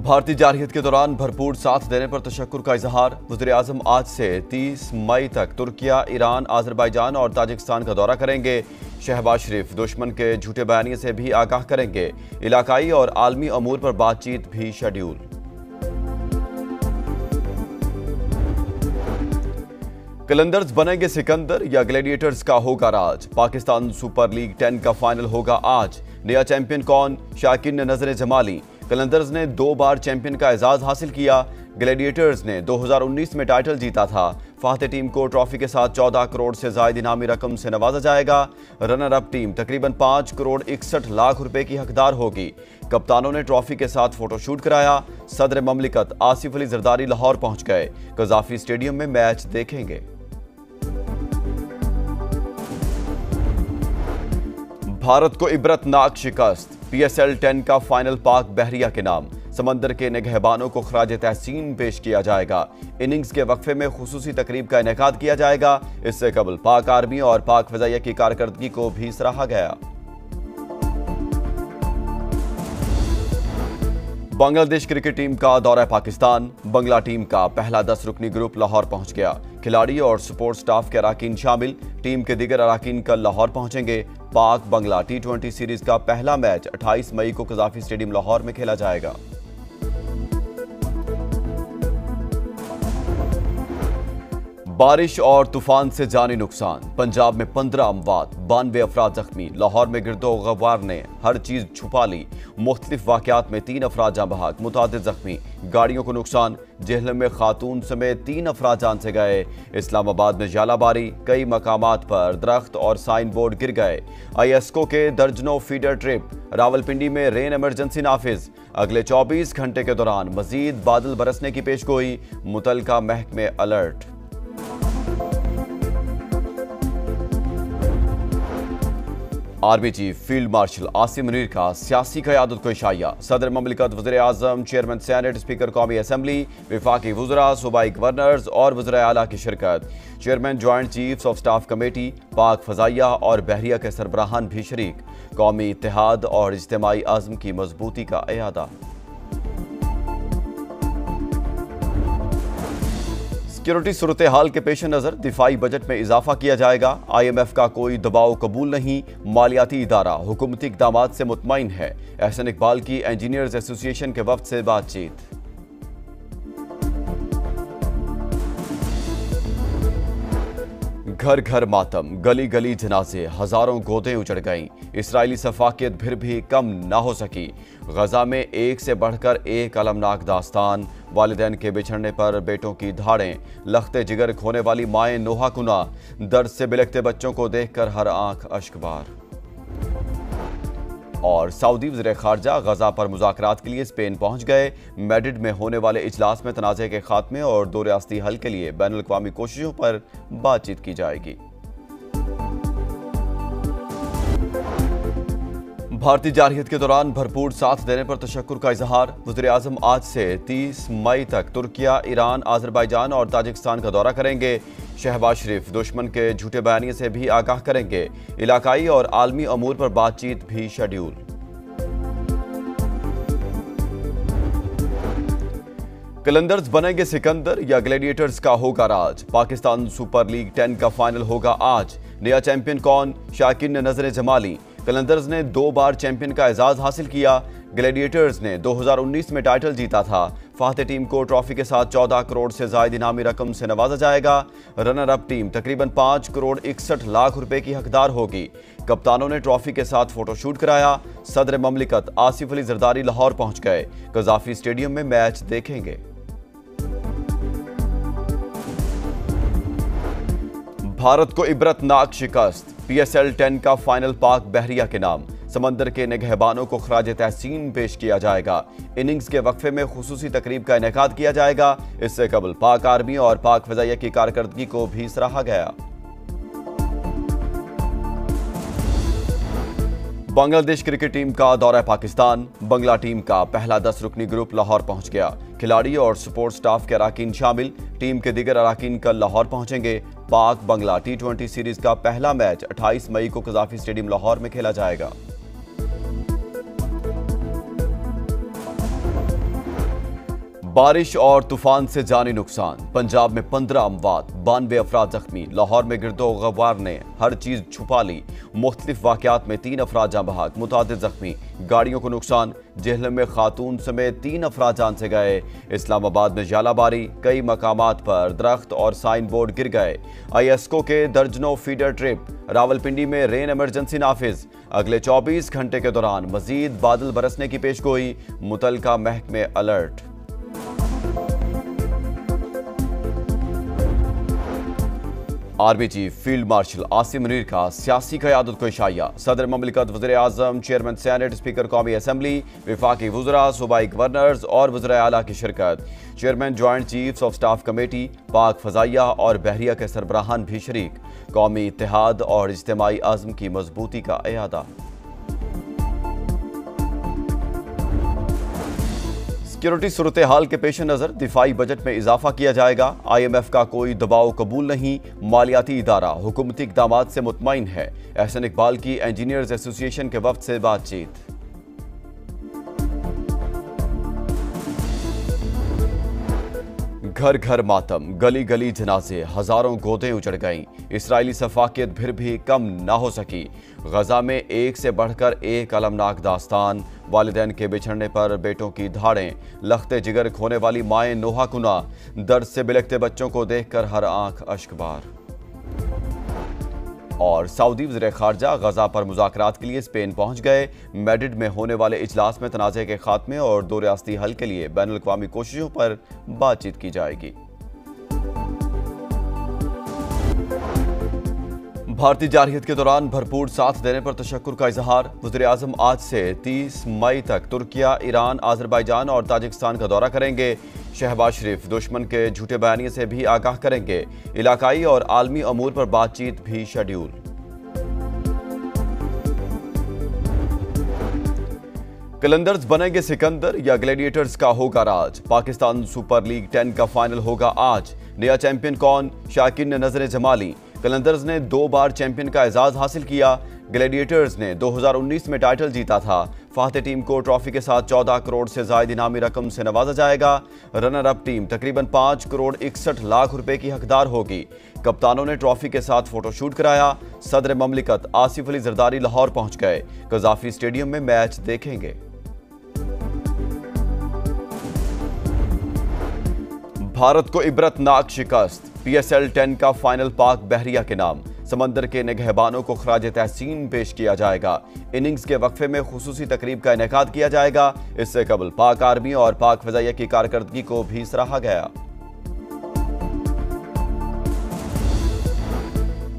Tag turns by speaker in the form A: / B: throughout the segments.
A: भारतीय जारहियत के दौरान भरपूर साथ देने पर तशक्कुर का इजहार। वज़ीर-ए-आज़म आज से 30 मई तक तुर्किया, ईरान, आज़रबाईजान और ताजिकिस्तान का दौरा करेंगे। शहबाज शरीफ दुश्मन के झूठे बयानिए से भी आगाह करेंगे। इलाकाई और आलमी अमूर पर बातचीत भी शेड्यूल। कलंदर्स बनेंगे सिकंदर या ग्लैडिएटर्स का होगा राज। पाकिस्तान सुपर लीग 10 का फाइनल होगा आज। नया चैंपियन कौन, शाकिन ने नजरें जमा ली। कलंदर्स ने 2 बार चैंपियन का एजाज हासिल किया। ग्लैडिएटर्स ने 2019 में टाइटल जीता था। फाते टीम को ट्रॉफी के साथ 14 करोड़ से ज्यादा इनामी रकम से नवाजा जाएगा। रनर अप टीम तकरीबन 5 करोड़ 61 लाख रुपए की हकदार होगी। कप्तानों ने ट्रॉफी के साथ फोटोशूट कराया। सदर ममलिकत आसिफ अली जरदारी लाहौर पहुंच गए। कज़ाफी स्टेडियम में मैच देखेंगे। भारत को इबरतनाक शिकस्त। PSL 10 का फाइनल पाक बहरिया के नाम। समंदर के निगहबानों को खराज तहसीन पेश किया जाएगा। इनिंग्स के वक्फे में खुसूसी तकरीब का इनेकाद किया जाएगा। इससे कबल पाक आर्मी और पाक फ़िज़ाइया की कारकर्दगी को भी सराहा गया। बांग्लादेश क्रिकेट टीम का दौरा पाकिस्तान। बांग्ला टीम का पहला 10 रुकनी ग्रुप लाहौर पहुंच गया। खिलाड़ी और सपोर्ट स्टाफ के अराकीन शामिल। टीम के दीगर अराकीन कल लाहौर पहुंचेंगे। पाक बांग्ला T20 सीरीज का पहला मैच 28 मई को कज़ाफी स्टेडियम लाहौर में खेला जाएगा। बारिश और तूफान से जानी नुकसान। पंजाब में 15 अमवात, 92 अफराद जख्मी। लाहौर में गिरदो गबार ने हर चीज छुपा ली। मुख्तलिफ वाकयात में 3 अफराद जाँ बहक, मुतादिद जख्मी। गाड़ियों को नुकसान। जेहलम में खातून समेत 3 अफराद जान से गए। इस्लामाबाद में जालाबारी। कई मकामात पर दरख्त और साइन बोर्ड गिर गए। ISCO के दर्जनों फीडर ट्रिप। रावलपिंडी में रेन इमरजेंसी नाफिज। अगले 24 घंटे के दौरान मजीद बादल बरसने की पेशगोई। मुतलका महकमे alert. Army chief field marshal Asim Munir का सियासी क़यादत को इशाया। सदर ममलिकत, वज़ीर-ए-आज़म, चेयरमैन सेनेट, स्पीकर कौमी असम्बली, वफाकी वज़रा, सूबाई गवर्नर्स और वज़राए आला की शिरकत। Chairman joint chiefs of staff committee, पाक फ़ज़ाइया और बहरिया के सरबराहान भी शरीक। कौमी इत्तेहाद और इज्तिमाई आज़म की मजबूती का एयादा। सिक्योरिटी सूरत हाल के पेश नज़र दिफाई बजट में इजाफा किया जाएगा। IMF का कोई दबाव कबूल नहीं। मालियाती इदारा हुकूमती इक़दामात से मुतमईन है। एहसन इकबाल की इंजीनियर्स एसोसिएशन के वफ्द से बातचीत। घर घर मातम, गली गली जनाजे, हजारों गोदें उजड़ गईं। इसराइली सफाकियत फिर भी कम ना हो सकी। गजा में एक से बढ़कर एक अलमनाक दास्तान। वालिदैन के बिछड़ने पर बेटों की धाड़ें। लख्ते जिगर खोने वाली माएँ नोहा कुना। दर्द से बिलखते बच्चों को देखकर हर आंख अश्कबार। और सऊदी वज़ीर ख़ारजा गजा पर मुज़ाकरात के लिए स्पेन पहुंच गए। मैड्रिड में होने वाले इजलास में तनाज़े के खात्मे और 2 रियासती हल के लिए बैनुल अक़वामी कोशिशों पर बातचीत की जाएगी। भारतीय जारहियत के दौरान भरपूर साथ देने पर तशक्कुर का इजहार। वज़ीर-ए-आज़म आज से 30 मई तक तुर्किया, ईरान, आज़रबाईजान और ताजिकिस्तान का दौरा करेंगे। शहबाज शरीफ दुश्मन के झूठे बयानिए से भी आगाह करेंगे। इलाकाई और आलमी अमूर पर बातचीत भी शेड्यूल। कलंदर्स बनेंगे सिकंदर या ग्लैडिएटर्स का होगा राज। पाकिस्तान सुपर लीग 10 का फाइनल होगा आज। नया चैंपियन कौन, शाकिन ने नजरें जमा ली। कलंदर्स ने 2 बार चैंपियन का एजाज हासिल किया। ग्लैडिएटर्स ने 2019 में टाइटल जीता था। फाते टीम को ट्रॉफी के साथ 14 करोड़ से ज्यादा इनामी रकम से नवाजा जाएगा। रनर अप टीम तकरीबन 5 करोड़ 61 लाख रुपए की हकदार होगी। कप्तानों ने ट्रॉफी के साथ फोटोशूट कराया। सदर ममलिकत आसिफ अली जरदारी लाहौर पहुंच गए। कज़ाफी स्टेडियम में मैच देखेंगे। भारत को इबरतनाक शिकस्त। PSL 10 का फाइनल पाक बहरिया के नाम। समंदर के निगहबानों को खराज तहसीन पेश किया जाएगा। इनिंग्स के वक्फे में खुसूसी तकरीब का इनेकाद किया जाएगा। इससे कबल पाक आर्मी और पाक फ़िज़ाइया की कारकर्दगी को भी सराहा गया। बांग्लादेश क्रिकेट टीम का दौरा पाकिस्तान। बांग्ला टीम का पहला 10 रुकनी ग्रुप लाहौर पहुंच गया। खिलाड़ी और सपोर्ट स्टाफ के अराकीन शामिल। टीम के दीगर अराकीन कल लाहौर पहुंचेंगे। पाक बांग्ला T20 सीरीज का पहला मैच 28 मई को कज़ाफी स्टेडियम लाहौर में खेला जाएगा। बारिश और तूफान से जानी नुकसान। पंजाब में 15 अमवात, 92 अफराद जख्मी। लाहौर में गिरदो गवार ने हर चीज छुपा ली। मुख्तलिफ वाकयात में 3 अफराद जाँ बहक, मुतादिद जख्मी। गाड़ियों को नुकसान। जेहलम में खातून समेत 3 अफराद जान से गए। इस्लामाबाद में जालाबारी, कई मकामात पर दरख्त और साइन बोर्ड गिर गए। ISCO के दर्जनों फीडर ट्रिप। रावलपिंडी में रेन इमरजेंसी नाफिज। अगले 24 घंटे के दौरान मजीद बादल बरसने की पेशगोई। मुतलका महकमे alert. Army chief field marshal Asim Munir का सियासी क़यादत को इशाया। सदर ममलिकत, वज़ीर आज़म, चेयरमैन सेनेट, स्पीकर कौमी असम्बली, विफाकी वज़रा, सूबाई गवर्नर्स और वज़ीर आला की शिरकत। Chairman joint chiefs of staff committee, पाक फ़ज़ाइया और बहरिया के सरबराहान भी शरीक। कौमी इत्तेहाद और इज्तिमाई अज़्म की मजबूती का इयादा। सिक्योरिटी सूरत हाल के पेश नज़र दिफाई बजट में इजाफा किया जाएगा। IMF का कोई दबाव कबूल नहीं। मालियाती इदारा हुकूमती इक़दामात से मुतमईन है। एहसन इकबाल की इंजीनियर्स एसोसिएशन के वफ्द से बातचीत। घर घर मातम, गली गली जनाजे, हजारों गोदें उजड़ गईं। इसराइली सफाकियत फिर भी कम ना हो सकी। गजा में एक से बढ़कर एक अलमनाक दास्तान। वालिदैन के बिछड़ने पर बेटों की धाड़ें। लख्ते जिगर खोने वाली माएँ नोहा कुना। दर्द से बिलखते बच्चों को देखकर हर आंख अश्कबार। और सऊदी वज़ीर ख़ारजा गजा पर मुज़ाकरात के लिए स्पेन पहुंच गए। मैड्रिड में होने वाले इजलास में तनाज़े के खात्मे और दो रियासती हल के लिए बैनुल अक़वामी कोशिशों पर बातचीत की जाएगी। भारतीय जारहियत के दौरान भरपूर साथ देने पर तशक्कुर का इजहार। वज़ीर आज़म आज से 30 मई तक तुर्किया, ईरान, आज़रबाईजान और ताजिकिस्तान का दौरा करेंगे। शहबाज शरीफ दुश्मन के झूठे बयानिए से भी आगाह करेंगे। इलाकाई और आलमी अमूर पर बातचीत भी शेड्यूल। कलंदर्स बनेंगे सिकंदर या ग्लैडिएटर्स का होगा राज। पाकिस्तान सुपर लीग 10 का फाइनल होगा आज। नया चैंपियन कौन, शाकिन ने नजरें जमा ली। कलंदर्स ने 2 बार चैंपियन का एजाज हासिल किया। ग्लैडिएटर्स ने 2019 में टाइटल जीता था। फाते टीम को ट्रॉफी के साथ 14 करोड़ से ज्यादा इनामी रकम से नवाजा जाएगा। रनर अप टीम तकरीबन 5 करोड़ 61 लाख रुपए की हकदार होगी। कप्तानों ने ट्रॉफी के साथ फोटोशूट कराया। सदर ममलिकत आसिफ अली जरदारी लाहौर पहुंच गए। कज़ाफी स्टेडियम में मैच देखेंगे। भारत को इबरतनाक शिकस्त। PSL 10 का फाइनल पाक बहरिया के नाम। समंदर के निगहबानों को खराज तहसीन पेश किया जाएगा। इनिंग्स के वक्फे में खुसूसी तकरीब का इनेकाद किया जाएगा। इससे कबल पाक आर्मी और पाक फ़ज़ाइया की कारकर्दगी को भी सराहा गया।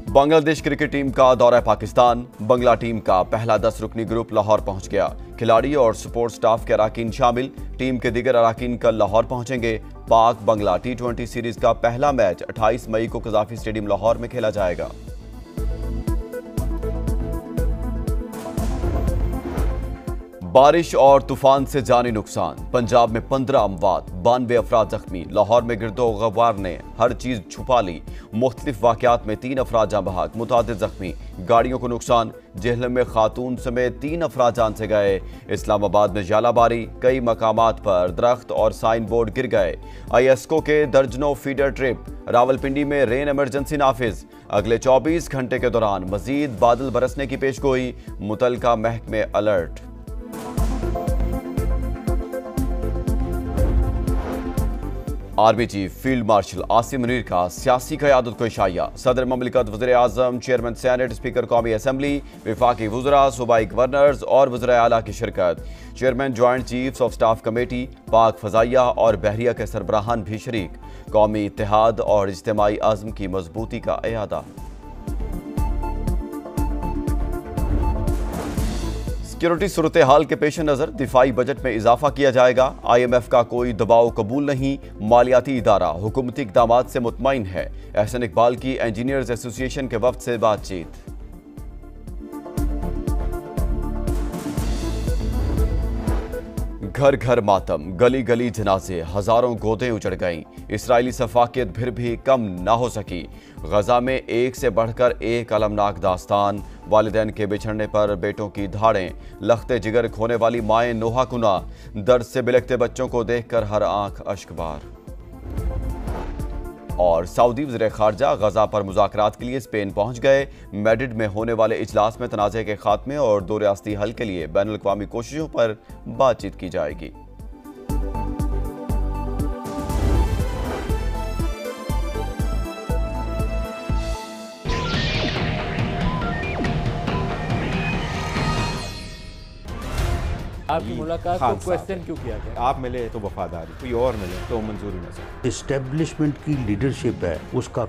A: बांग्लादेश क्रिकेट टीम का दौरा पाकिस्तान। बंगला टीम का पहला 10 रुकनी ग्रुप लाहौर पहुंच गया। खिलाड़ी और सपोर्ट स्टाफ के अराकीन शामिल। टीम के दीगर अराकीन कल लाहौर पहुंचेंगे। पाक बंगला T20 सीरीज का पहला मैच 28 मई को कज़ाफी स्टेडियम लाहौर में खेला जाएगा। बारिश और तूफान से जानी नुकसान। पंजाब में 15 अमवात, 92 अफराद जख्मी। लाहौर में गिरदो गवार ने हर चीज छुपा ली। मुख्तलिफ वाकयात में 3 अफराद जाँ बहक, मुतादिद जख्मी। गाड़ियों को नुकसान। जेहलम में खातून समेत 3 अफराद जान से गए। इस्लामाबाद में जालाबारी, कई मकामात पर दरख्त और साइन बोर्ड गिर गए। ISCO के दर्जनों फीडर ट्रिप। रावलपिंडी में रेन इमरजेंसी नाफिज। अगले 24 घंटे के दौरान मजीद बादल बरसने की पेशगोई। मुतलका महकमे alert. Army chief field marshal Asim Munir का सियासी क़यादत को इशाया। सदर ममलिकत, वज़ीर आज़म, चेयरमैन सेनेट, स्पीकर कौमी असम्बली, विफाकी वज़रा, सूबाई गवर्नर्स और वज़ीर आला की शिरकत। Chairman joint chiefs of staff committee, पाक फ़ज़ाइया और बहरिया के सरबराहान भी शरीक। कौमी इत्तेहाद और इज्तिमाई अज़्म की मजबूती का इयादा। सिक्योरिटी सूरत हाल के पेश नज़र दिफाई बजट में इजाफा किया जाएगा। IMF का कोई दबाव कबूल नहीं। मालियाती इदारा हुकूमती इक़दामात से मुतमईन है। एहसन इकबाल की इंजीनियर्स एसोसिएशन के वफ्द से बातचीत। घर घर मातम, गली गली जनाजे, हजारों गोदें उजड़ गईं। इसराइली सफाकियत फिर भी कम ना हो सकी। गजा में एक से बढ़कर एक अलमनाक दास्तान। वालिदैन के बिछड़ने पर बेटों की धाड़ें, लखते जिगर खोने वाली माएं नोहा कुना, दर्द से बिलखते बच्चों को देखकर हर आंख अश्कबार। और सऊदी वज़ीर खारजा गजा पर मुज़ाकरात के लिए स्पेन पहुंच गए। मैड्रिड में होने वाले इजलास में तनाज़े के खात्मे और दो रियासती हल के लिए बैनुल-अक़वामी कोशिशों पर बातचीत की जाएगी।
B: आपकी मुलाकात को क्वेश्चन क्यों किया गया?
C: आप मिले तो वफादारी, कोई और मिले तो मंजूरी न सकती।
D: एस्टेब्लिशमेंट की लीडरशिप है, उसका